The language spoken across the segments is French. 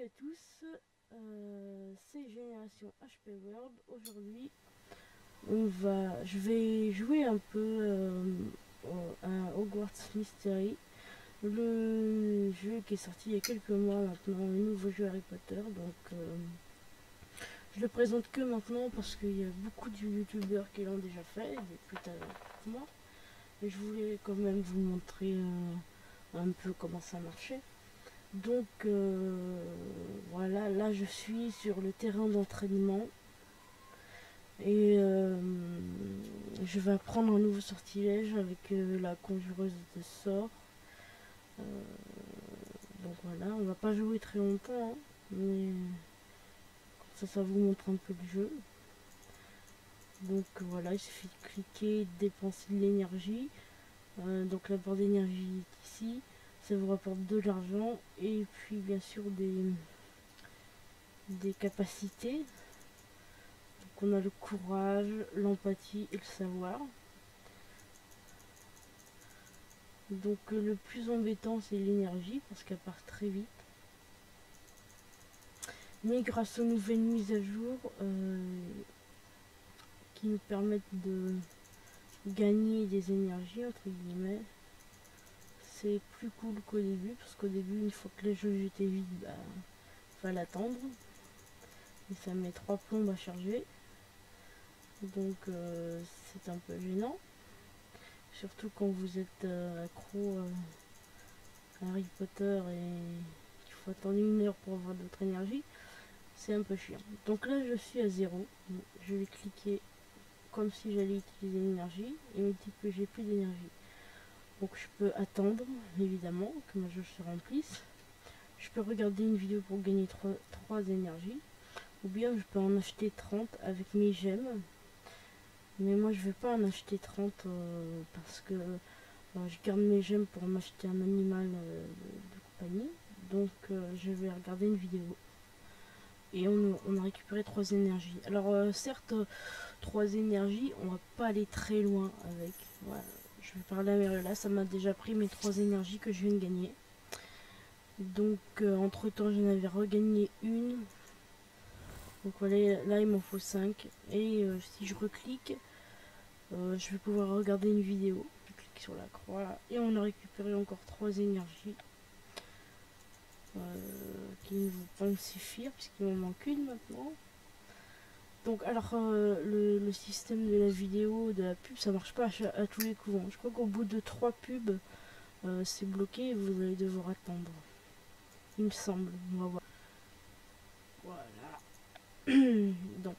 à tous, c'est Génération HP World. Aujourd'hui, je vais jouer un peu à Hogwarts Mystery, le jeu qui est sorti il y a quelques mois maintenant, le nouveau jeu Harry Potter. Donc, je le présente que maintenant parce qu'il y a beaucoup de youtubeurs qui l'ont déjà fait, des plus tard que moi. Et je voulais quand même vous montrer un peu comment ça marchait. Donc voilà, là je suis sur le terrain d'entraînement et je vais apprendre un nouveau sortilège avec la conjureuse de sorts. Euh, donc voilà, on va pas jouer très longtemps, hein, mais ça vous montre un peu le jeu. Donc voilà, il suffit de cliquer, de dépenser de l'énergie. Donc la barre d'énergie est ici, ça vous rapporte de l'argent et puis bien sûr des capacités. Donc on a le courage, l'empathie et le savoir. Donc le plus embêtant c'est l'énergie parce qu'elle part très vite. Mais grâce aux nouvelles mises à jour qui nous permettent de gagner des énergies entre guillemets, c'est plus cool qu'au début, parce qu'au début une fois que le jeu était vide, fallait attendre. Et ça met 3 plombes à charger. Donc c'est un peu gênant. Surtout quand vous êtes accro à Harry Potter et qu'il faut attendre 1 heure pour avoir d'autres énergies. C'est un peu chiant. Donc là je suis à 0. Je vais cliquer comme si j'allais utiliser l'énergie. Il me dit que j'ai plus d'énergie. Donc je peux attendre évidemment que ma jauge se remplisse. Je peux regarder une vidéo pour gagner 3 énergies. Ou bien je peux en acheter 30 avec mes gemmes. Mais moi je vais pas en acheter 30 parce que je garde mes gemmes pour m'acheter un animal de compagnie. Donc je vais regarder une vidéo. Et on a récupéré 3 énergies. Alors certes 3 énergies, on va pas aller très loin avec. Voilà. Je vais parler à Meriola, ça m'a déjà pris mes 3 énergies que je viens de gagner. Donc entre temps j'en avais regagné une. Donc voilà, là il m'en faut 5. Et si je reclique, je vais pouvoir regarder une vidéo. Je clique sur la croix et on a récupéré encore 3 énergies qui ne vont pas me suffire puisqu'il m'en manque une maintenant. Donc alors le système de la vidéo, de la pub, ça marche pas à tous les coups. Je crois qu'au bout de 3 pubs, c'est bloqué et vous allez devoir attendre. Il me semble. On va voir. Voilà. Donc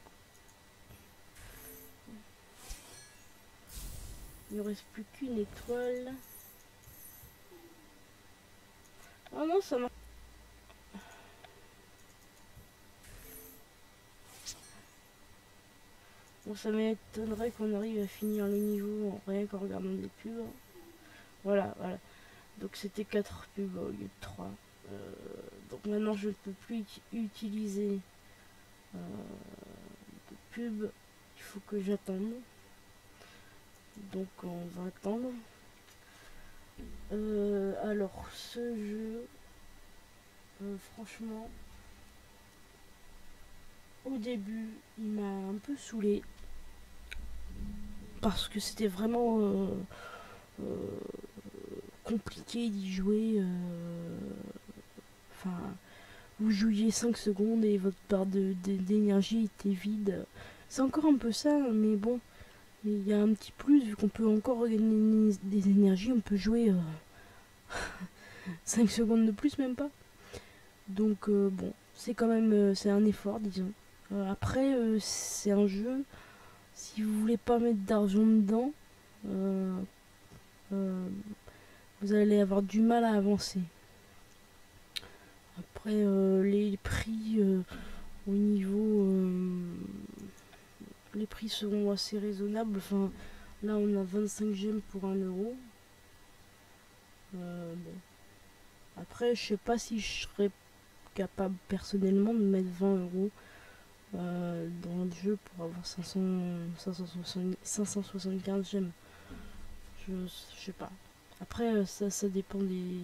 il ne reste plus qu'une étoile. Oh non, ça marche. Bon, ça m'étonnerait qu'on arrive à finir le niveau en rien qu'en regardant des pubs. Voilà, voilà. Donc c'était 4 pubs au lieu de 3. Donc maintenant je ne peux plus utiliser de pub. Il faut que j'attende. Donc on va attendre. Alors ce jeu, franchement, au début il m'a un peu saoulé. Parce que c'était vraiment compliqué d'y jouer. Enfin, vous jouiez 5 secondes et votre barre d'énergie était vide. C'est encore un peu ça, mais bon, il y a un petit plus, vu qu'on peut encore gagner des énergies, on peut jouer 5 secondes de plus, même pas. Donc bon, c'est quand même c'est un effort, disons. Après, c'est un jeu, si vous voulez pas mettre d'argent dedans, vous allez avoir du mal à avancer. Après, les prix au niveau... les prix seront assez raisonnables. Enfin, là, on a 25 gemmes pour 1 euro. Bon. Après, je sais pas si je serais capable personnellement de mettre 20 euros dans le jeu pour avoir 575 gemmes. Je sais pas. Après, ça dépend des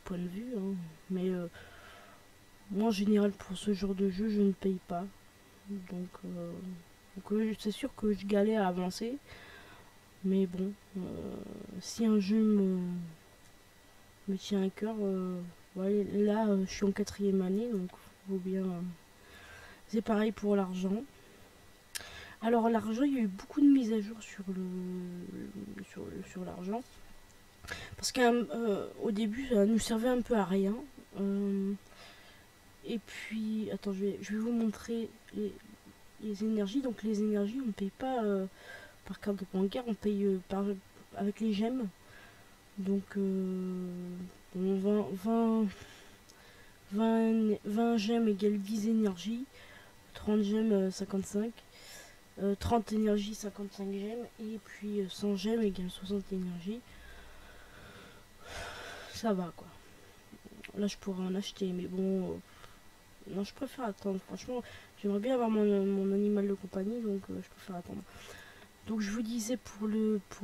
points de vue. Hein. Mais Moi en général pour ce genre de jeu je ne paye pas. Donc, c'est sûr que je galère à avancer. Mais bon, si un jeu me tient à cœur, ouais, là je suis en 4e année, donc vaut bien. C'est pareil pour l'argent. Alors l'argent, il y a eu beaucoup de mises à jour sur l'argent. Parce qu'au début, ça nous servait un peu à rien. Et puis, attends, je vais vous montrer les énergies. Donc les énergies, on ne paye pas par carte bancaire, on paye avec les gemmes. Donc bon, 20 gemmes égale 10 énergies, 30 gemmes 55, 30 énergies 55 gemmes, et puis 100 gemmes égale 60 énergies. Ça va quoi. Là je pourrais en acheter, mais bon, non, je préfère attendre. Franchement, j'aimerais bien avoir mon animal de compagnie, donc je préfère attendre. Donc je vous disais pour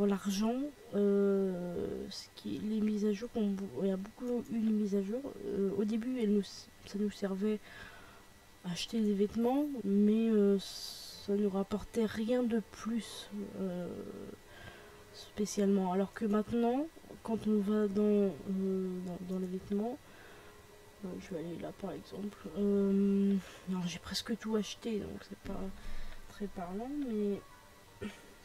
l'argent, les mises à jour, il y a beaucoup eu de mises à jour. Au début, ça nous servait à acheter des vêtements, mais ça nous rapportait rien de plus spécialement. Alors que maintenant, quand on va dans les vêtements, je vais aller là par exemple. Alors j'ai presque tout acheté, donc c'est pas très parlant, mais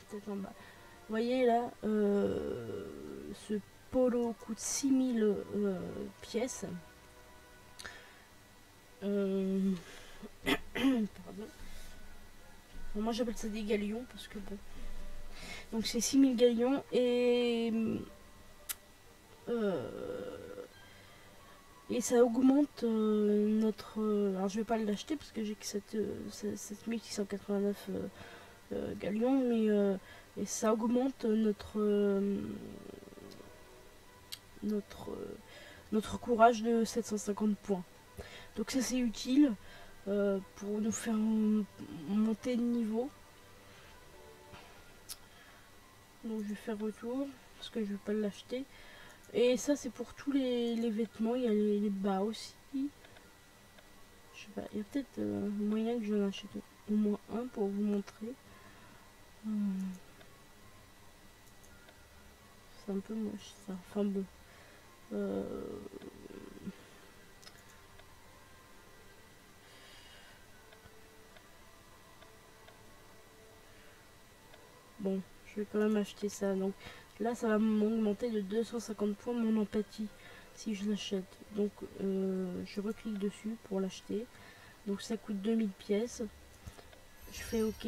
peut-être en bas. Vous voyez là, ce polo coûte 6000 pièces. Pardon. Enfin, moi j'appelle ça des galions parce que bon. Donc c'est 6000 galions et ça augmente notre. Alors je vais pas l'acheter parce que j'ai que 7689 galions, mais et ça augmente notre, notre courage de 750 points. Donc ça c'est utile pour nous faire monter de niveau. Donc je vais faire retour parce que je vais pas l'acheter. Et ça c'est pour tous les vêtements. Il y a les bas aussi. Je sais pas, il y a peut-être moyen que j'en achète au moins un pour vous montrer. C'est un peu moche ça. Enfin bon. Bon, je vais quand même acheter ça. Donc là, ça va m'augmenter de 250 points mon empathie si je l'achète. Donc je reclique dessus pour l'acheter. Donc ça coûte 2000 pièces. Je fais OK.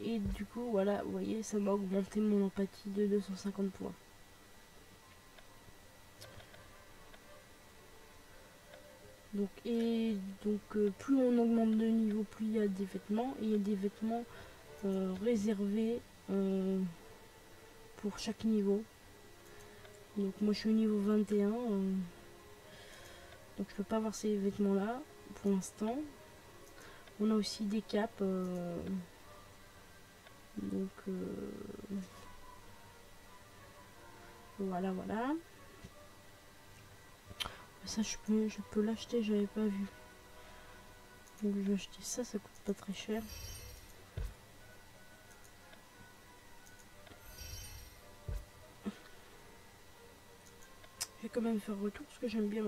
Et du coup, voilà, vous voyez, ça m'a augmenté mon empathie de 250 points. Donc, plus on augmente de niveau, plus il y a des vêtements. Et il y a des vêtements réservés pour chaque niveau. Donc moi je suis au niveau 21. Donc je peux pas avoir ces vêtements là pour l'instant. On a aussi des capes. Donc voilà. Ça je peux l'acheter, j'avais pas vu. Donc je vais acheter ça, ça coûte pas très cher. Je vais quand même faire retour parce que j'aime bien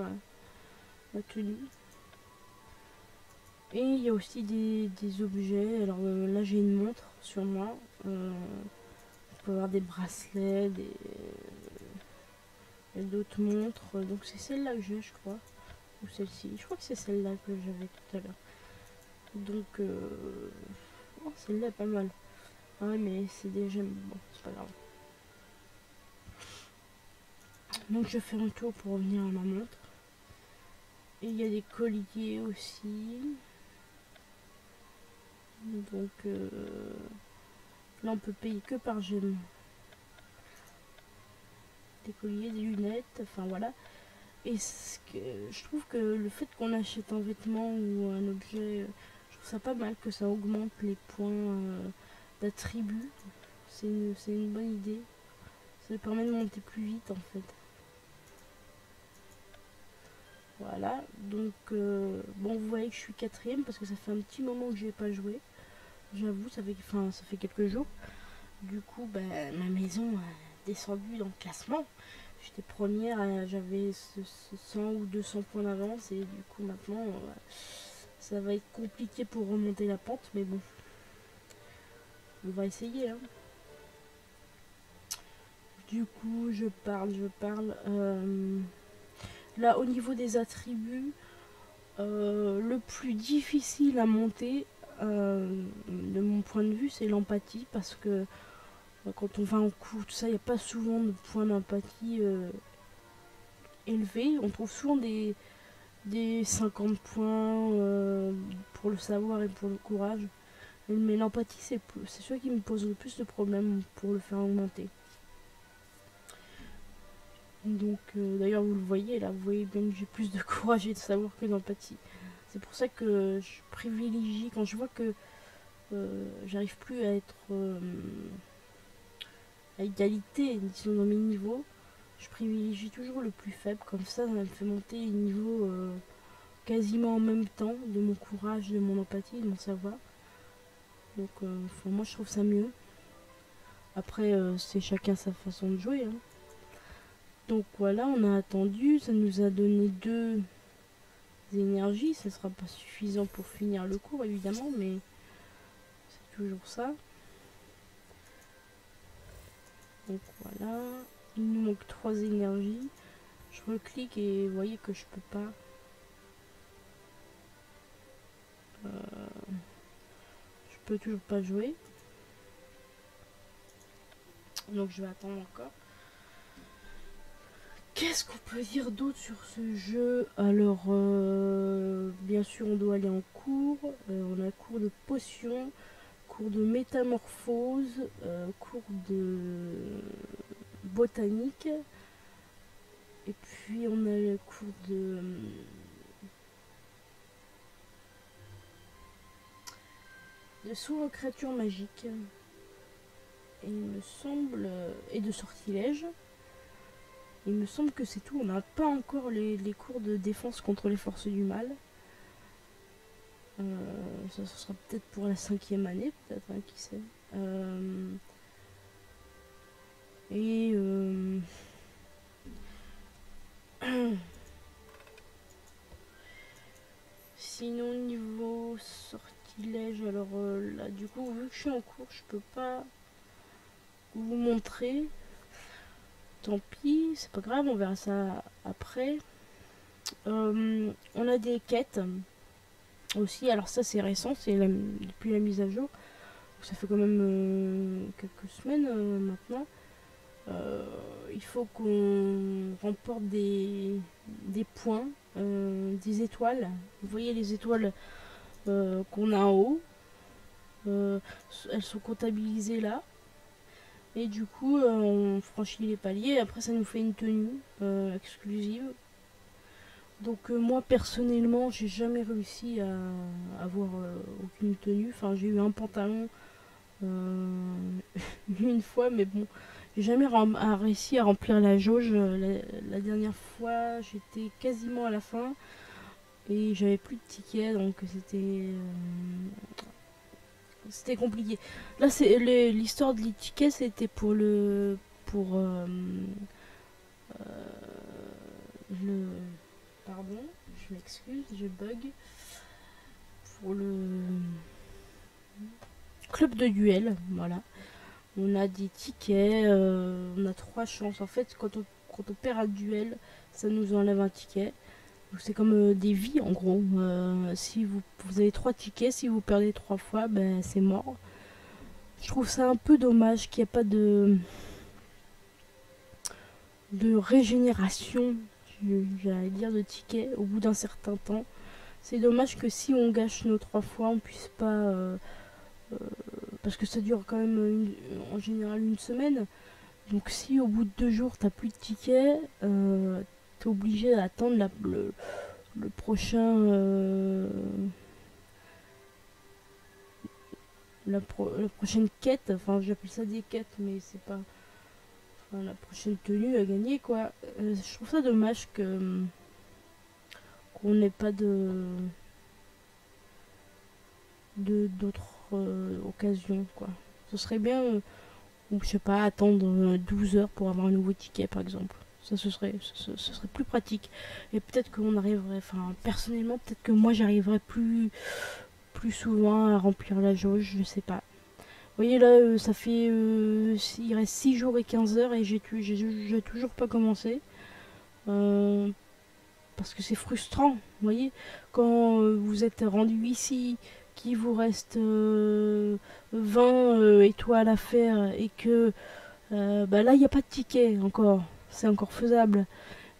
ma tenue. Et il y a aussi des objets. Alors là j'ai une montre sur moi. On peut avoir des bracelets, d'autres montres. Donc c'est celle-là que j'ai, je crois. Ou celle-ci. Je crois que c'est celle-là que j'avais tout à l'heure. Donc oh, celle-là est pas mal. Ah ouais, mais c'est des gemmes. Bon, c'est pas grave. Donc je fais un tour pour revenir à ma montre. Et il y a des colliers aussi. Donc là on peut payer que par gemme. Des colliers, des lunettes, enfin voilà. Et je trouve que le fait qu'on achète un vêtement ou un objet, je trouve ça pas mal que ça augmente les points d'attribut. C'est une bonne idée. Ça permet de monter plus vite en fait. Voilà, donc bon, vous voyez que je suis quatrième parce que ça fait un petit moment que j'ai pas joué. J'avoue, ça fait quelques jours. Du coup, ma maison a descendu dans le classement. J'étais première, j'avais 100 ou 200 points d'avance et du coup maintenant, ça va être compliqué pour remonter la pente, mais bon, on va essayer. Hein. Du coup, je parle. Là, au niveau des attributs, le plus difficile à monter, de mon point de vue, c'est l'empathie, parce que quand on va en cours, tout ça, il n'y a pas souvent de points d'empathie élevés. On trouve souvent des 50 points pour le savoir et pour le courage. Mais l'empathie, c'est celui qui me pose le plus de problèmes pour le faire augmenter. Donc, d'ailleurs, vous le voyez, là, vous voyez bien que j'ai plus de courage et de savoir que d'empathie. C'est pour ça que je privilégie, quand je vois que j'arrive plus à être à égalité, disons, dans mes niveaux, je privilégie toujours le plus faible. Comme ça me fait monter les niveaux quasiment en même temps, de mon courage, de mon empathie, de mon savoir. Donc, moi, je trouve ça mieux. Après, c'est chacun sa façon de jouer. Hein. Donc voilà, on a attendu, ça nous a donné 2 énergies, ça sera pas suffisant pour finir le cours évidemment, mais c'est toujours ça. Donc voilà, il nous manque 3 énergies. Je reclique et vous voyez que je peux pas. Je peux toujours pas jouer. Donc je vais attendre encore. Qu'est-ce qu'on peut dire d'autre sur ce jeu? Alors, bien sûr, on doit aller en cours. On a cours de potions, cours de métamorphose, cours de botanique. Et puis, on a le cours de soins aux créatures magiques. Et il me semble... et de sortilèges. Il me semble que c'est tout. On n'a pas encore les cours de défense contre les forces du mal. Ça sera peut-être pour la 5e année, peut-être, hein, qui sait. Sinon, niveau sortilège, alors là, du coup, vu que je suis en cours, je peux pas vous montrer. Tant pis, c'est pas grave, on verra ça après. On a des quêtes aussi, alors ça c'est récent, c'est depuis la mise à jour. Ça fait quand même quelques semaines maintenant. Il faut qu'on remporte des points, des étoiles. Vous voyez les étoiles qu'on a en haut. Elles sont comptabilisées là. Et du coup, on franchit les paliers. Après, ça nous fait une tenue exclusive. Donc moi personnellement, j'ai jamais réussi à avoir aucune tenue. Enfin, j'ai eu un pantalon une fois, mais bon, j'ai jamais réussi à remplir la jauge. La dernière fois, j'étais quasiment à la fin et j'avais plus de tickets, donc c'était compliqué. Là, c'est l'histoire de les tickets, c'était pour le pardon, je m'excuse, je bug. Pour le club de duel, voilà. On a des tickets, on a 3 chances. En fait, quand on perd un duel, ça nous enlève un ticket. C'est comme des vies en gros. Si vous avez 3 tickets, si vous perdez 3 fois, c'est mort. Je trouve ça un peu dommage qu'il n'y ait pas de régénération, j'allais dire, de tickets au bout d'un certain temps. C'est dommage que si on gâche nos 3 fois, on puisse pas... parce que ça dure quand même en général une semaine. Donc si au bout de 2 jours t'as plus de tickets, t'es obligé d'attendre le prochain... la prochaine quête, enfin j'appelle ça des quêtes, mais c'est pas... Enfin, la prochaine tenue à gagner, quoi. Je trouve ça dommage que qu'on n'ait pas d'autres occasions, quoi. Ce serait bien, ou je sais pas, attendre 12 heures pour avoir un nouveau ticket, par exemple. Ça, ce serait plus pratique. Et peut-être qu'on arriverait, enfin, personnellement, peut-être que moi, j'arriverais plus souvent à remplir la jauge, je sais pas. Vous voyez, là, ça fait... il reste 6 jours et 15 heures et j'ai toujours pas commencé. Parce que c'est frustrant, vous voyez, quand vous êtes rendu ici, qu'il vous reste 20 étoiles à faire et que bah là il n'y a pas de ticket encore, c'est encore faisable.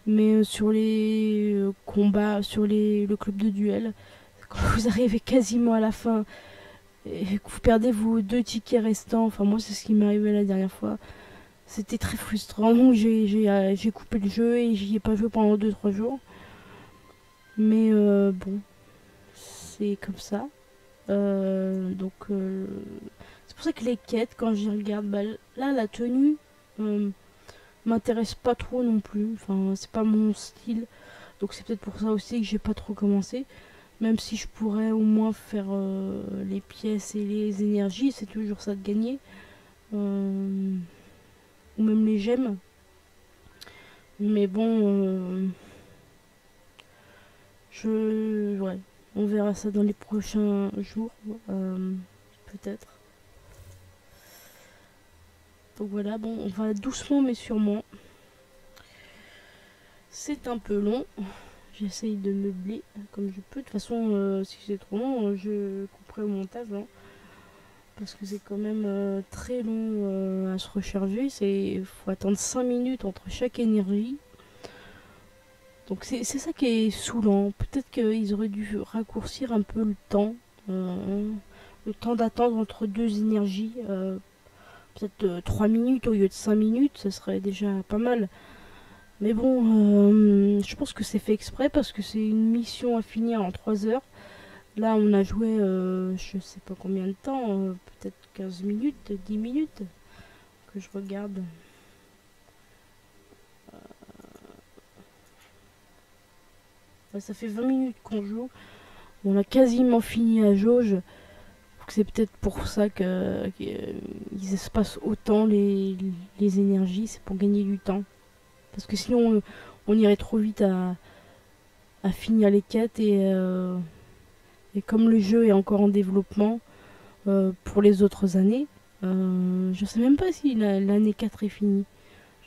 Mais sur les combats, sur le club de duel, quand vous arrivez quasiment à la fin et que vous perdez vos 2 tickets restants, enfin moi c'est ce qui m'est arrivé la dernière fois, c'était très frustrant. Donc j'ai coupé le jeu et j'y ai pas joué pendant 2-3 jours. Mais bon, c'est comme ça. C'est pour ça que les quêtes, quand j'y regarde, bah, là, la tenue m'intéresse pas trop non plus. Enfin, c'est pas mon style. Donc c'est peut-être pour ça aussi que j'ai pas trop commencé. Même si je pourrais au moins faire les pièces et les énergies, c'est toujours ça de gagner. Ou même les gemmes. Mais bon, ouais, on verra ça dans les prochains jours, peut-être. Donc voilà, bon, on va doucement mais sûrement. C'est un peu long. J'essaye de meubler comme je peux. De toute façon, si c'est trop long, je couperai au montage. Hein, parce que c'est quand même très long à se recharger. Il faut attendre 5 minutes entre chaque énergie. Donc c'est ça qui est saoulant. Peut-être qu'ils auraient dû raccourcir un peu le temps. Le temps d'attendre entre 2 énergies. Peut-être 3 minutes au lieu de 5 minutes. Ce serait déjà pas mal. Mais bon, je pense que c'est fait exprès parce que c'est une mission à finir en 3 heures. Là, on a joué, je sais pas combien de temps, peut-être 15 minutes, 10 minutes, que je regarde. Ça fait 20 minutes qu'on joue. On a quasiment fini la jauge. C'est peut-être pour ça qu'ils espacent autant les énergies, c'est pour gagner du temps. Parce que sinon, on irait trop vite à finir les quêtes et comme le jeu est encore en développement pour les autres années, je sais même pas si l'année 4 est finie.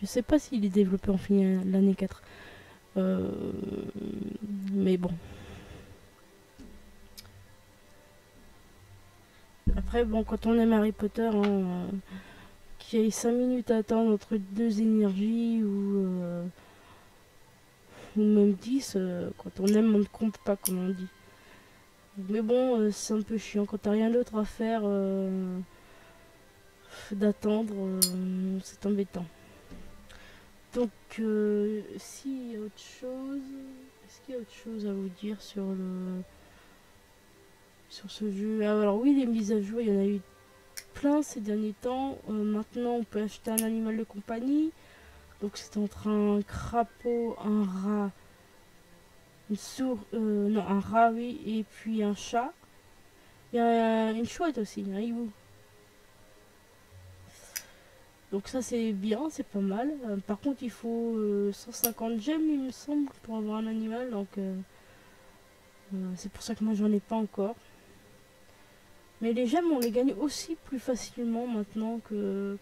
Je sais pas si les développeurs ont fini l'année 4. Mais bon. Après, bon, quand on aime Harry Potter, hein, qu'il y ait 5 minutes à attendre entre 2 énergies ou même 10, quand on aime, on ne compte pas, comme on dit. Mais bon, c'est un peu chiant. Quand t'as rien d'autre à faire, d'attendre, c'est embêtant. Donc, s'il y a autre chose, est-ce qu'il y a autre chose à vous dire sur ce jeu? Alors oui, les mises à jour, il y en a eu plein ces derniers temps. Maintenant, on peut acheter un animal de compagnie. Donc c'est entre un crapaud, un rat, non, un rat, oui, et puis un chat. Il y a une chouette aussi, un hibou. Donc ça c'est bien, c'est pas mal. Par contre il faut 150 gemmes il me semble pour avoir un animal. Donc c'est pour ça que moi j'en ai pas encore. Mais les gemmes on les gagne aussi plus facilement maintenant qu'au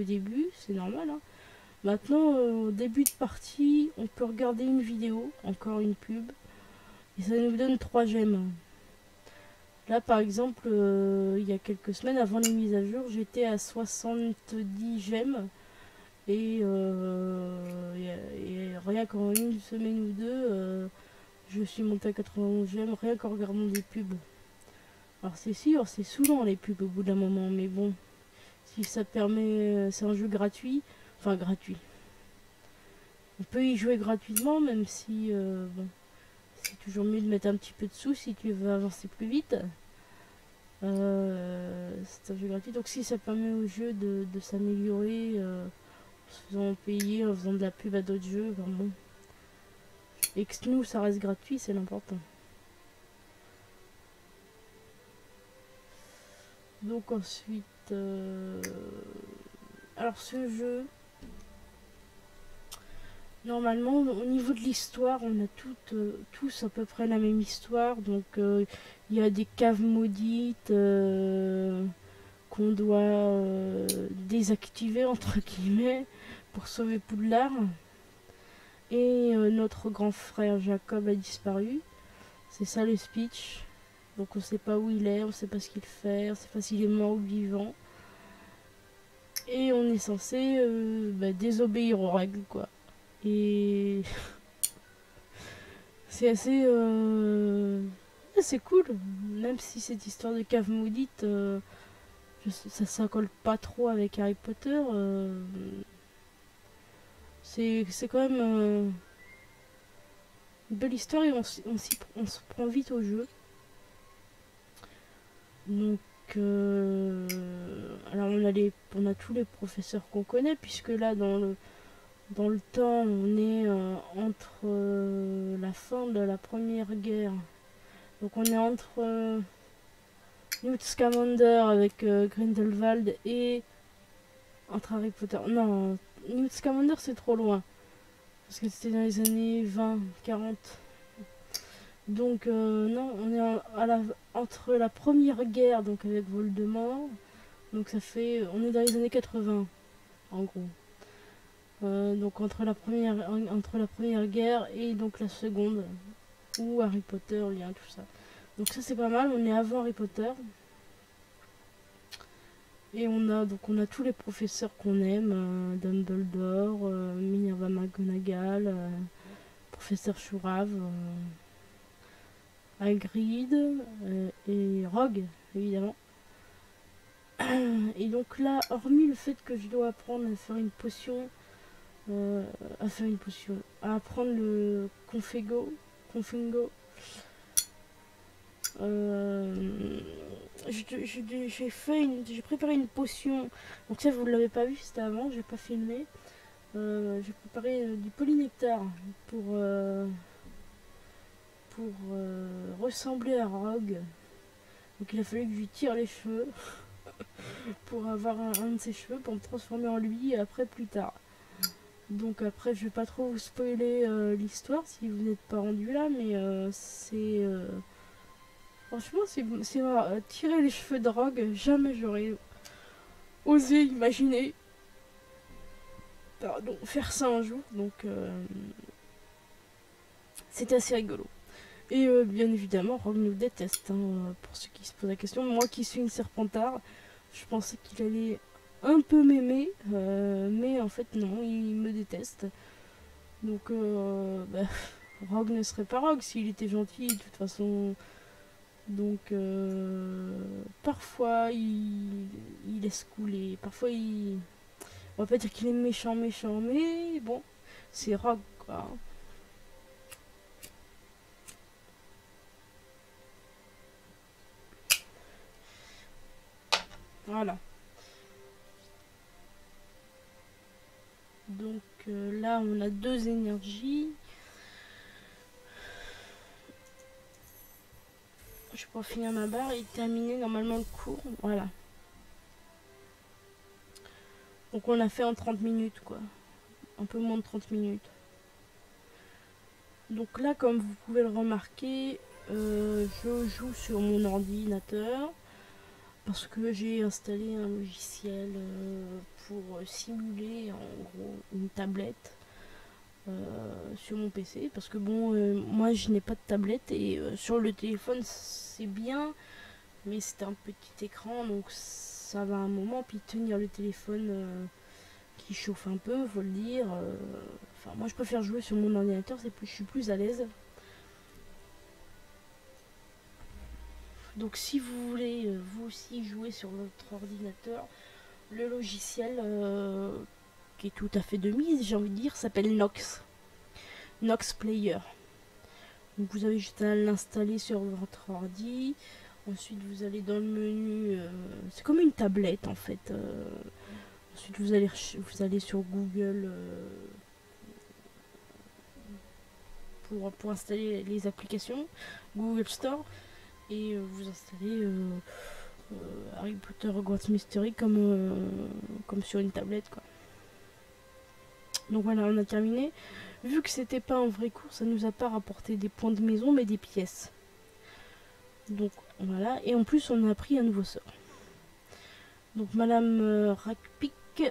début, c'est normal. Hein. Maintenant au début de partie on peut regarder une vidéo, encore une pub. Et ça nous donne 3 gemmes. Là par exemple il y a quelques semaines avant les mises à jour j'étais à 70 gemmes. Et rien qu'en une semaine ou deux, je suis monté à 91 gemmes, rien qu'en regardant des pubs. Alors c'est sûr, c'est saoulant les pubs au bout d'un moment, mais bon, si ça permet, c'est un jeu gratuit, enfin gratuit. On peut y jouer gratuitement, même si bon, c'est toujours mieux de mettre un petit peu de sous si tu veux avancer plus vite. C'est un jeu gratuit, donc si ça permet au jeu de s'améliorer en se faisant payer, en faisant de la pub à d'autres jeux, ben bon, Et que nous, ça reste gratuit, c'est l'important. Donc ensuite... alors ce jeu... Normalement, au niveau de l'histoire, on a tous à peu près la même histoire. Donc, il y a des caves maudites qu'on doit désactiver, entre guillemets, pour sauver Poudlard. Et notre grand frère Jacob a disparu. C'est ça le speech. Donc, on sait pas où il est, on sait pas ce qu'il fait, on sait pas s'il est mort ou vivant. Et on est censé désobéir aux règles, quoi. Et c'est assez cool, même si cette histoire de cave maudite, ça colle pas trop avec Harry Potter. C'est quand même une belle histoire et on se prend vite au jeu. Donc, alors on a tous les professeurs qu'on connaît, puisque là dans le temps, on est entre la fin de la Première Guerre. Donc on est entre Newt Scamander avec Grindelwald et entre Harry Potter. Non, Newt Scamander c'est trop loin. Parce que c'était dans les années 20, 40. Donc non, on est entre la Première Guerre, donc avec Voldemort. Donc ça fait... On est dans les années 80, en gros. Donc entre la première guerre et donc la seconde, où Harry Potter vient, tout ça. Donc ça c'est pas mal, on est avant Harry Potter. Et on a tous les professeurs qu'on aime, Dumbledore, Minerva McGonagall, professeur Chourave, Hagrid et Rogue, évidemment. Et donc là, hormis le fait que je dois apprendre à faire une potion, à apprendre le Confego, j'ai préparé une potion. Donc ça, vous ne l'avez pas vu, c'était avant, j'ai pas filmé. J'ai préparé du polynectar pour ressembler à Rogue. Donc il a fallu que je lui tire les cheveux pour avoir un de ses cheveux pour me transformer en lui après plus tard. Donc après je vais pas trop vous spoiler l'histoire si vous n'êtes pas rendu là, mais c'est franchement c'est tirer les cheveux de Rogue, jamais j'aurais osé imaginer faire ça un jour, donc c'est assez rigolo. Et bien évidemment Rogue nous déteste, hein, pour ceux qui se posent la question. Moi qui suis une Serpentard, je pensais qu'il allait un peu m'aimer, mais en fait non, il me déteste. Donc Rogue ne serait pas Rogue s'il était gentil de toute façon. Donc parfois il laisse couler, parfois on va pas dire qu'il est méchant, mais bon, c'est Rogue quoi. Voilà. Donc là on a 2 énergies. Je pourrais finir ma barre et terminer normalement le cours. Voilà. Donc on l'a fait en 30 minutes quoi. Un peu moins de 30 minutes. Donc là comme vous pouvez le remarquer, je joue sur mon ordinateur. Parce que j'ai installé un logiciel pour simuler en gros une tablette sur mon PC. Parce que bon, moi je n'ai pas de tablette et sur le téléphone c'est bien, mais c'est un petit écran donc ça va un moment. Puis tenir le téléphone qui chauffe un peu, faut le dire. Enfin, moi je préfère jouer sur mon ordinateur, je suis plus à l'aise. Donc si vous voulez vous aussi jouer sur votre ordinateur, le logiciel qui est tout à fait de mise, j'ai envie de dire, s'appelle Nox Player. Donc vous avez juste à l'installer sur votre ordi. Ensuite vous allez dans le menu, c'est comme une tablette en fait. Ensuite vous allez sur Google pour installer les applications Google Store et vous installez Harry Potter Hogwarts Mystery comme sur une tablette quoi. Donc voilà, on a terminé. Vu que c'était pas un vrai cours, ça nous a pas rapporté des points de maison mais des pièces. Donc voilà, et en plus on a appris un nouveau sort. Donc Madame Rackpick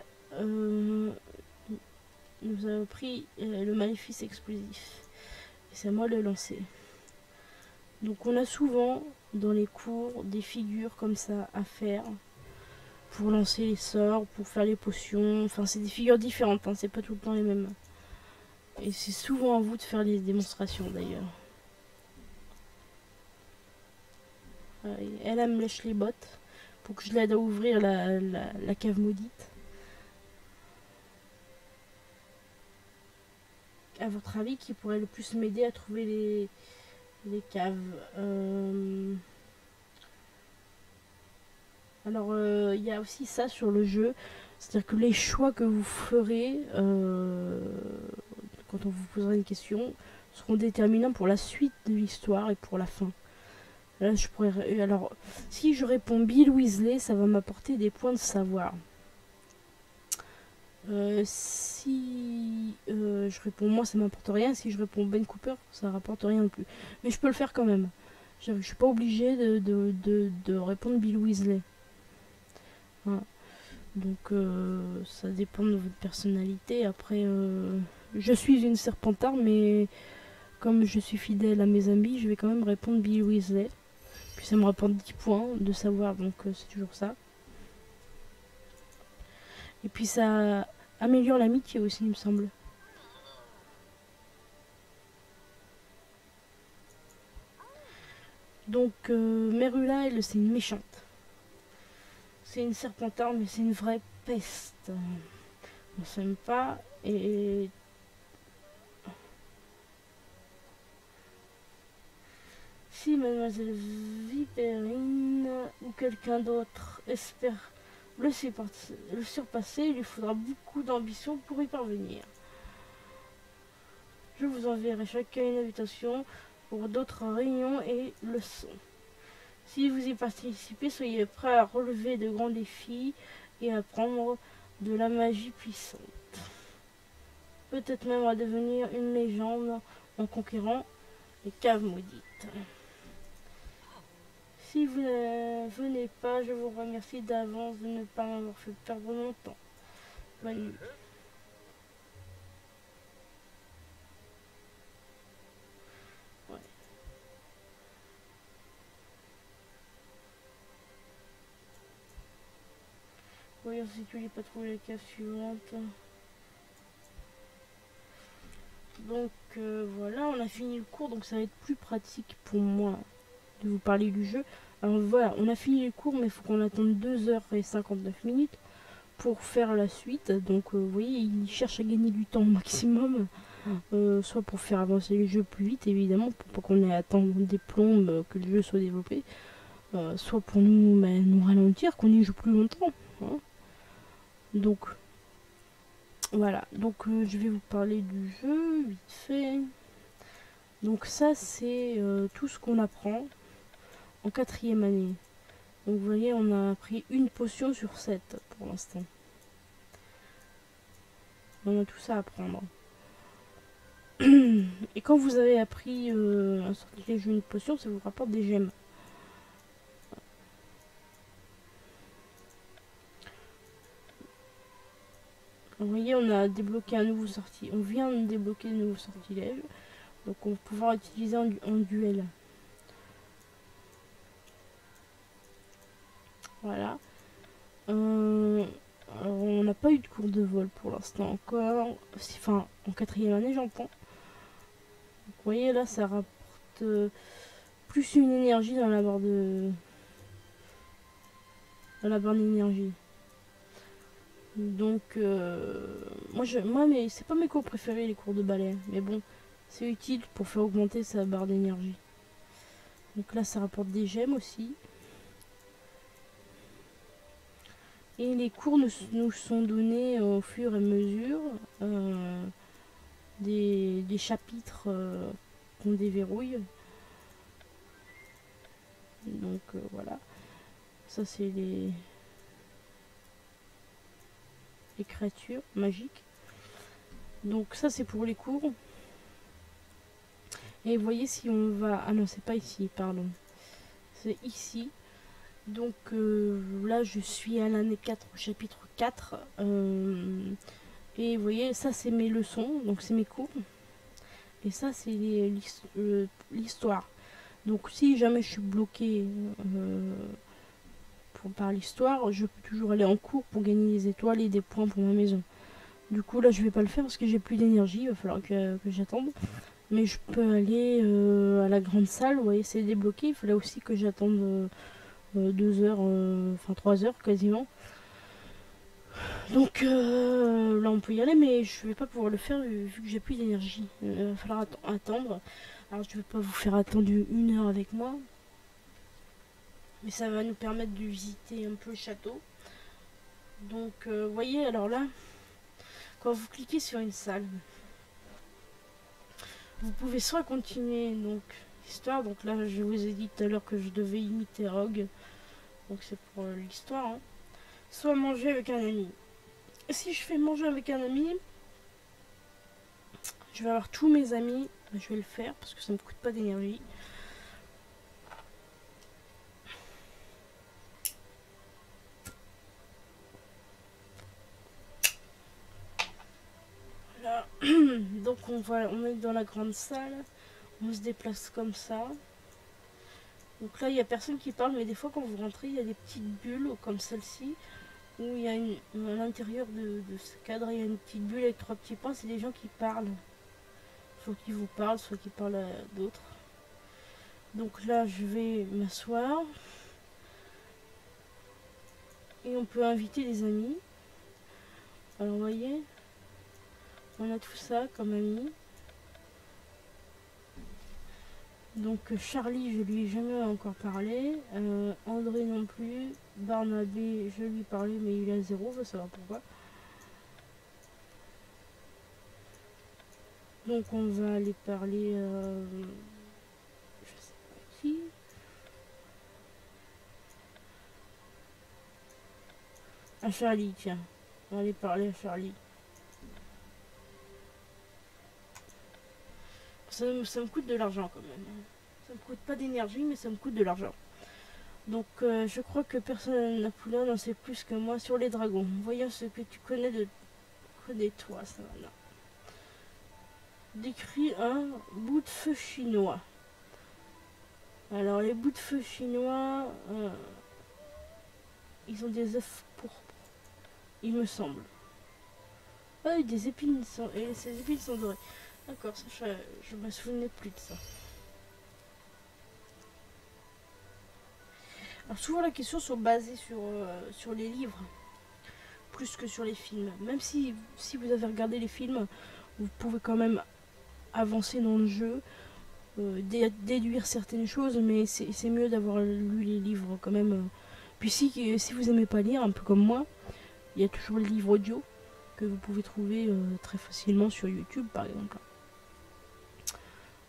nous a appris le maléfice explosif. Et c'est à moi de le lancer. Donc on a souvent dans les cours des figures comme ça à faire pour lancer les sorts, pour faire les potions. Enfin c'est des figures différentes, hein, c'est pas tout le temps les mêmes. Et c'est souvent à vous de faire les démonstrations d'ailleurs. Elle me lèche les bottes pour que je l'aide à ouvrir la cave maudite. À votre avis, qui pourrait le plus m'aider à trouver les caves Alors, il y a aussi ça sur le jeu. C'est-à-dire que les choix que vous ferez quand on vous posera une question seront déterminants pour la suite de l'histoire et pour la fin. Là, je pourrais... Alors, si je réponds Bill Weasley, ça va m'apporter des points de savoir. Si je réponds moi, ça m'apporte rien. Si je réponds Ben Cooper, ça rapporte rien non plus. Mais je peux le faire quand même. Je suis pas obligée de répondre Bill Weasley. Voilà. Donc ça dépend de votre personnalité. Après, je suis une Serpentard, mais comme je suis fidèle à mes amis, je vais quand même répondre Bill Weasley. Puis ça me rapporte 10 points de savoir, donc c'est toujours ça. Et puis ça améliore l'amitié aussi, il me semble. Donc Merula, elle, c'est une méchante. C'est une Serpentard, mais c'est une vraie peste. On s'aime pas. Et si Mademoiselle Viperine ou quelqu'un d'autre espère le surpasser, il lui faudra beaucoup d'ambition pour y parvenir. Je vous enverrai chacun une invitation pour d'autres réunions et leçons. Si vous y participez, soyez prêts à relever de grands défis et à apprendre de la magie puissante. Peut-être même à devenir une légende en conquérant les caves maudites. Si vous ne venez pas, je vous remercie d'avance de ne pas m'avoir fait perdre mon temps. Bonne nuit. Ouais. Voyons si tu n'as pas trouvé la cave suivante. Donc voilà, on a fini le cours, donc ça va être plus pratique pour moi de vous parler du jeu. Alors voilà, on a fini les cours, mais il faut qu'on attende 2h59 pour faire la suite. Donc vous voyez, il cherche à gagner du temps au maximum, soit pour faire avancer le jeu plus vite, évidemment, pour pas qu'on ait à attendre des plombes que le jeu soit développé, soit pour nous ralentir, qu'on y joue plus longtemps. Hein. Donc voilà, donc je vais vous parler du jeu vite fait. Donc ça c'est tout ce qu'on apprend en 4e année. Donc vous voyez, on a appris une potion sur 7 pour l'instant. On a tout ça à apprendre. Et quand vous avez appris un sortilège ou une potion, ça vous rapporte des gemmes. Vous voyez, on a débloqué un nouveau sortilège. On vient de débloquer un nouveau sortilège. Donc on va pouvoir l'utiliser en duel. Voilà. Alors, on n'a pas eu de cours de vol pour l'instant encore. Enfin, en 4e année, j'entends. Vous voyez, là, ça rapporte plus une énergie dans la barre de... dans la barre d'énergie. Donc, moi mais c'est pas mes cours préférés, les cours de ballet. Mais bon, c'est utile pour faire augmenter sa barre d'énergie. Donc là, ça rapporte des gemmes aussi. Et les cours nous sont donnés au fur et à mesure des chapitres qu'on déverrouille. Donc voilà, ça c'est les créatures magiques. Donc ça c'est pour les cours. Et vous voyez, si on va... Ah non, c'est pas ici, pardon. C'est ici. Donc là, je suis à l'année 4, au chapitre 4. Et vous voyez, ça c'est mes leçons, donc c'est mes cours. Et ça c'est l'histoire. Donc si jamais je suis bloquée par l'histoire, je peux toujours aller en cours pour gagner des étoiles et des points pour ma maison. Du coup là je vais pas le faire parce que j'ai plus d'énergie, il va falloir que j'attende. Mais je peux aller à la grande salle, vous voyez c'est débloqué, il fallait aussi que j'attende 2 heures, enfin 3 heures quasiment. Donc là on peut y aller, mais je vais pas pouvoir le faire vu que j'ai plus d'énergie. Il va falloir attendre. Alors je vais pas vous faire attendre 1 heure avec moi, mais ça va nous permettre de visiter un peu le château. Donc vous voyez, alors là, quand vous cliquez sur une salle, vous pouvez soit continuer donc l'histoire. Donc là je vous ai dit tout à l'heure que je devais imiter Rogue, donc c'est pour l'histoire, hein. Soit manger avec un ami. Et si je fais manger avec un ami, je vais avoir tous mes amis. Je vais le faire parce que ça me coûte pas d'énergie. Voilà. Donc on est dans la grande salle. On se déplace comme ça. Donc là il n'y a personne qui parle, mais des fois quand vous rentrez il y a des petites bulles comme celle-ci, où il y a à l'intérieur de ce cadre il y a une petite bulle avec 3 petits points. C'est des gens qui parlent, soit qui vous parlent, soit qui parlent à d'autres. Donc là je vais m'asseoir et on peut inviter des amis. Alors vous voyez, on a tout ça comme amis. Donc Charlie, je lui ai jamais encore parlé. André non plus. Barnabé, je lui ai parlé, mais il a 0, faut savoir pourquoi. Donc on va aller parler... je sais pas qui. À Charlie, tiens. On va aller parler à Charlie. Ça me coûte de l'argent quand même. Ça me coûte pas d'énergie, mais ça me coûte de l'argent. Donc je crois que personne n'a plus là, n'en sait plus que moi sur les dragons. Voyons ce que tu connais de... Connais-toi, ça va là. Décrit un bout de feu chinois. Alors les bouts de feu chinois, ils ont des œufs pourpres, il me semble. Ah, des épines sont... Et ces épines sont dorées. D'accord, ça je me souvenais plus de ça. Alors souvent les questions sont basées sur les livres, plus que sur les films. Même si vous avez regardé les films, vous pouvez quand même avancer dans le jeu, déduire certaines choses, mais c'est mieux d'avoir lu les livres quand même. Puis si vous aimez pas lire, un peu comme moi, il y a toujours le livre audio que vous pouvez trouver très facilement sur YouTube par exemple.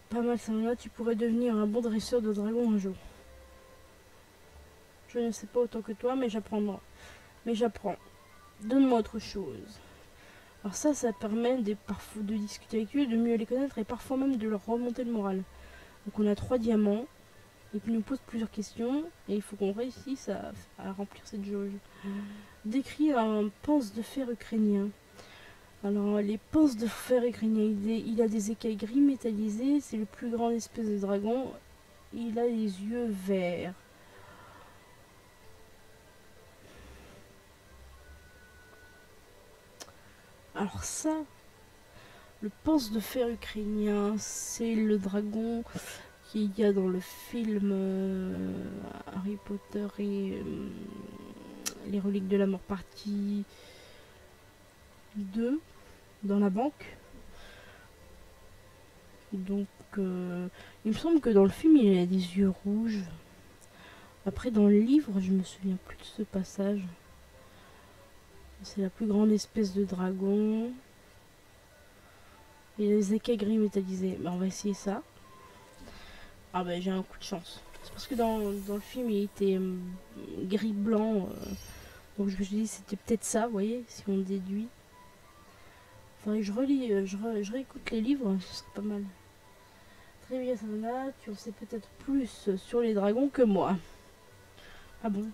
Pas mal ça là, tu pourrais devenir un bon dresseur de dragons un jour. Je ne sais pas autant que toi, mais j'apprends. Donne-moi autre chose. Alors ça permet parfois de discuter avec eux, de mieux les connaître et parfois même de leur remonter le moral. Donc on a 3 diamants. Et puis il nous pose plusieurs questions. Et il faut qu'on réussisse à remplir cette jauge. Décrit un panse de fer ukrainien. Alors les panses de fer ukrainien, il a des écailles gris métallisées. C'est le plus grand espèce de dragon. Il a les yeux verts. Alors ça, le panse de fer ukrainien, c'est le dragon qu'il y a dans le film Harry Potter et les reliques de la mort partie 2 dans la banque. Donc il me semble que dans le film il a des yeux rouges. Après dans le livre je me souviens plus de ce passage. C'est la plus grande espèce de dragon. Il a les écailles gris métallisés. Bah, on va essayer ça. Ah bah j'ai un coup de chance. C'est parce que dans le film il était gris-blanc. Donc je me suis dit c'était peut-être ça, vous voyez, si on déduit. Enfin je relis, je réécoute les livres, ce serait pas mal. Très bien Savannah, tu en sais peut-être plus sur les dragons que moi. Ah bon?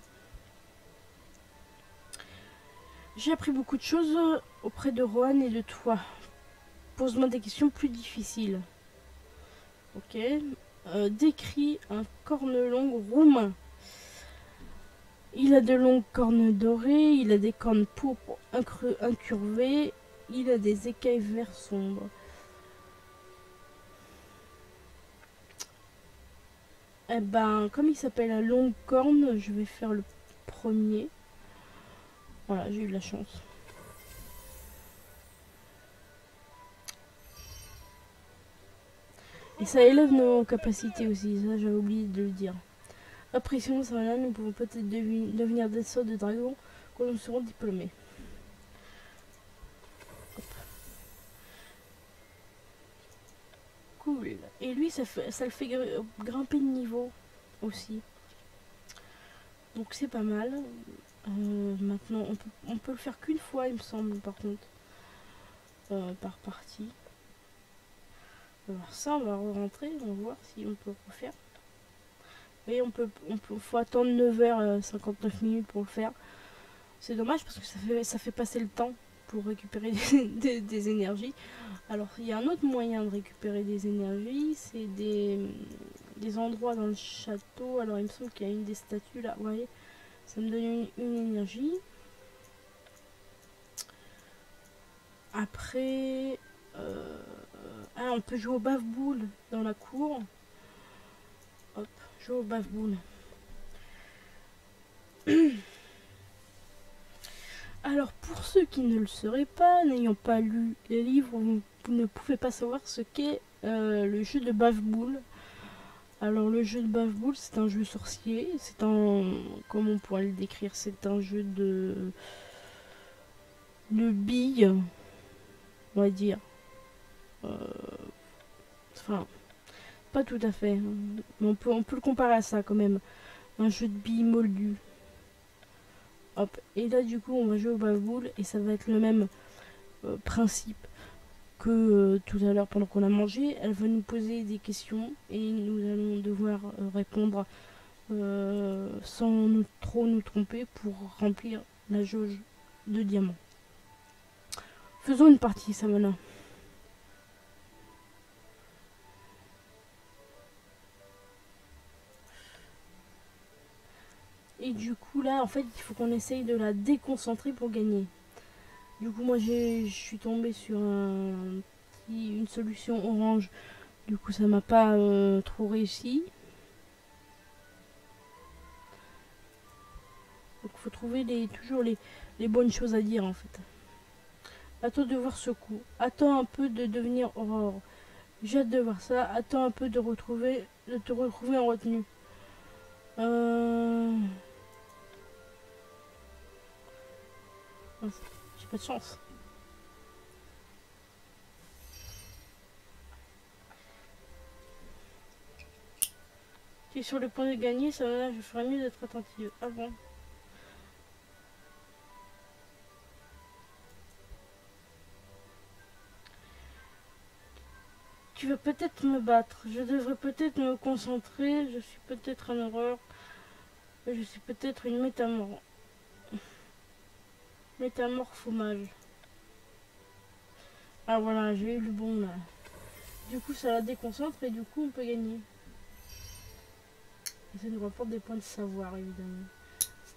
J'ai appris beaucoup de choses auprès de Rohan et de toi. Pose-moi des questions plus difficiles. Ok. Décris un cornelong roumain. Il a de longues cornes dorées, il a des cornes pourpres incurvées, il a des écailles vert sombre. Eh ben, comme il s'appelle la longue corne, je vais faire le premier. Voilà, j'ai eu de la chance. Et ça élève nos capacités aussi, ça j'avais oublié de le dire. Apprécions ça là, nous pouvons peut-être devenir des sortes de dragons quand nous serons diplômés. Cool. Et lui, ça le fait grimper de niveau aussi. Donc c'est pas mal. Maintenant, on peut le faire qu'une fois, il me semble, par contre. Par partie. Alors ça, on va rentrer, on va voir si on peut le refaire. Et faut attendre 9h59 minutes pour le faire. C'est dommage parce que ça fait passer le temps pour récupérer des énergies. Alors, il y a un autre moyen de récupérer des énergies, c'est des endroits dans le château. Alors, il me semble qu'il y a une des statues là, vous voyez, ça me donne une énergie. Après, on peut jouer au bave-boule dans la cour. Hop, jouer au bave-boule. Alors, pour ceux qui ne le sauraient pas, n'ayant pas lu les livres, vous ne pouvez pas savoir ce qu'est le jeu de bave-boule. Alors, le jeu de bave-boule, c'est un jeu sorcier. C'est un. Comment on pourrait le décrire? C'est un jeu de billes, on va dire. Enfin, pas tout à fait. Mais on peut le comparer à ça quand même. Un jeu de billes moldu. Hop. Et là, du coup, on va jouer au bave-boule et ça va être le même principe que tout à l'heure pendant qu'on a mangé. Elle va nous poser des questions et nous allons devoir répondre sans trop nous tromper pour remplir la jauge de diamants. Faisons une partie, Savannah. Et du coup là, en fait, il faut qu'on essaye de la déconcentrer pour gagner. Du coup, moi, je suis tombée sur une solution orange. Du coup, ça m'a pas trop réussi. Donc, il faut trouver toujours les bonnes choses à dire, en fait. Attends de voir ce coup. Attends un peu de devenir Aurore. J'ai hâte de voir ça. Attends un peu de te retrouver en retenue. J'ai pas de chance. Tu es sur le point de gagner, ça va, je ferais mieux d'être attentive. Ah bon? Tu vas peut-être me battre. Je devrais peut-être me concentrer. Je suis peut-être un horreur. Je suis peut-être une métamorphomage. Ah voilà, j'ai eu le bon là. Du coup, ça la déconcentre et du coup, on peut gagner. Et ça nous rapporte des points de savoir, évidemment.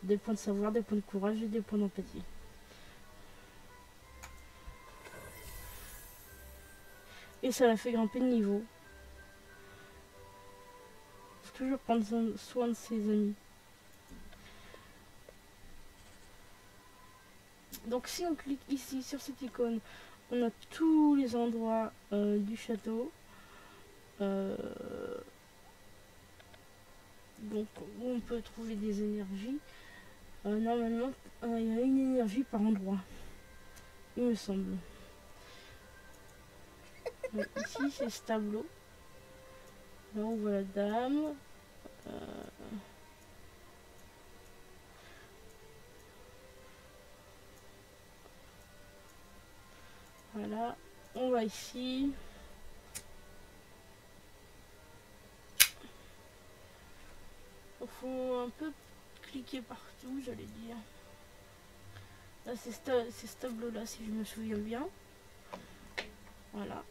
Des points de savoir, des points de courage et des points d'empathie. Et ça la fait grimper de niveau. Faut toujours prendre soin de ses amis. Donc si on clique ici sur cette icône, on a tous les endroits du château. Donc où on peut trouver des énergies. Normalement, il y a une énergie par endroit. Il me semble. Ici, c'est ce tableau. Là on voit la dame. Voilà, on va ici. Il faut un peu cliquer partout, j'allais dire. Là c'est ce tableau là si je me souviens bien. Voilà.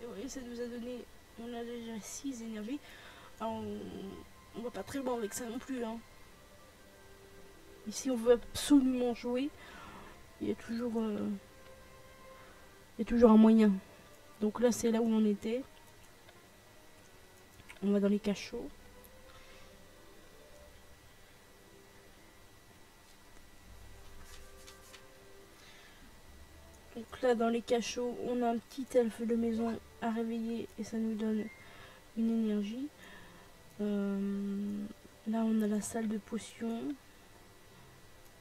Et vous voyez, ça nous a donné, on a déjà 6 énergies. Alors, on va pas très loin avec ça non plus. Hein. Ici on veut absolument jouer. Il y a toujours un moyen. Donc là c'est là où on était. On va dans les cachots. Donc là dans les cachots on a un petit elfe de maison à réveiller et ça nous donne une énergie. Là on a la salle de potions.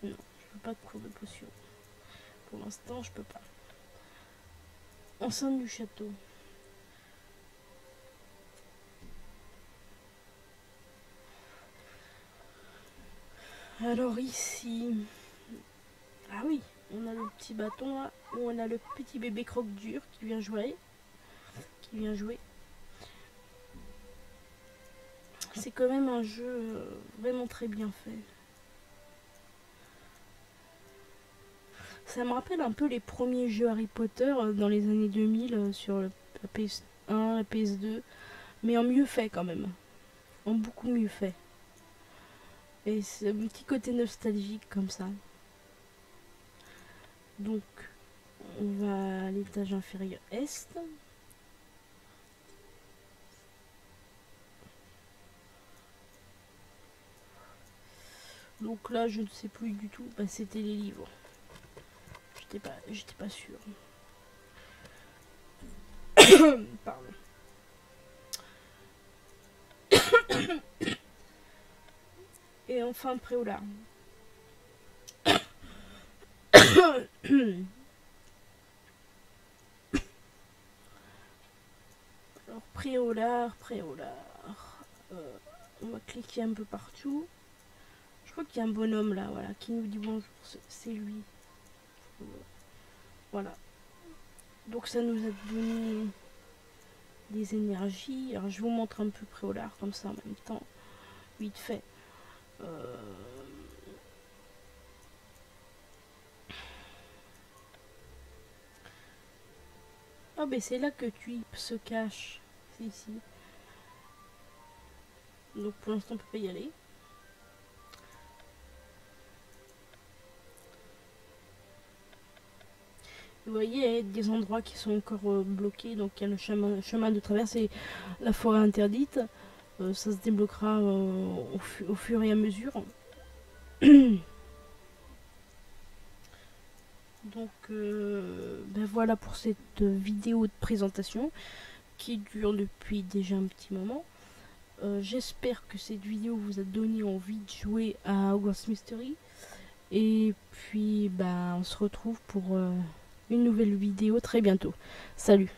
Non, je veux pas de cours de potions. Pour l'instant je peux pas. Enceinte du château. Alors ici, ah oui, on a le petit bâton là, où on a le petit bébé croque-dur qui vient jouer. C'est quand même un jeu vraiment très bien fait. Ça me rappelle un peu les premiers jeux Harry Potter dans les années 2000 sur la PS1, la PS2, mais en mieux fait quand même. En beaucoup mieux fait. Et c'est un petit côté nostalgique comme ça. Donc, on va à l'étage inférieur est. Donc là, je ne sais plus du tout. Bah, c'était les livres. J'étais pas sûre. Pardon. Et enfin, Préolard. Alors, Préolard. On va cliquer un peu partout. Je crois qu'il y a un bonhomme là, voilà, qui nous dit bonjour. C'est lui. Voilà. Donc ça nous a donné des énergies. Alors je vous montre un peu Préolard comme ça en même temps. Vite fait. Ah ben c'est là que Tuip se cache. C'est ici. Donc pour l'instant on peut pas y aller. Vous voyez, il y a des endroits qui sont encore bloqués. Donc il y a le chemin de traverser la forêt interdite. Ça se débloquera au fur et à mesure. Donc ben voilà pour cette vidéo de présentation qui dure depuis déjà un petit moment. J'espère que cette vidéo vous a donné envie de jouer à Hogwarts Mystery. Et puis ben, on se retrouve pour une nouvelle vidéo très bientôt. Salut!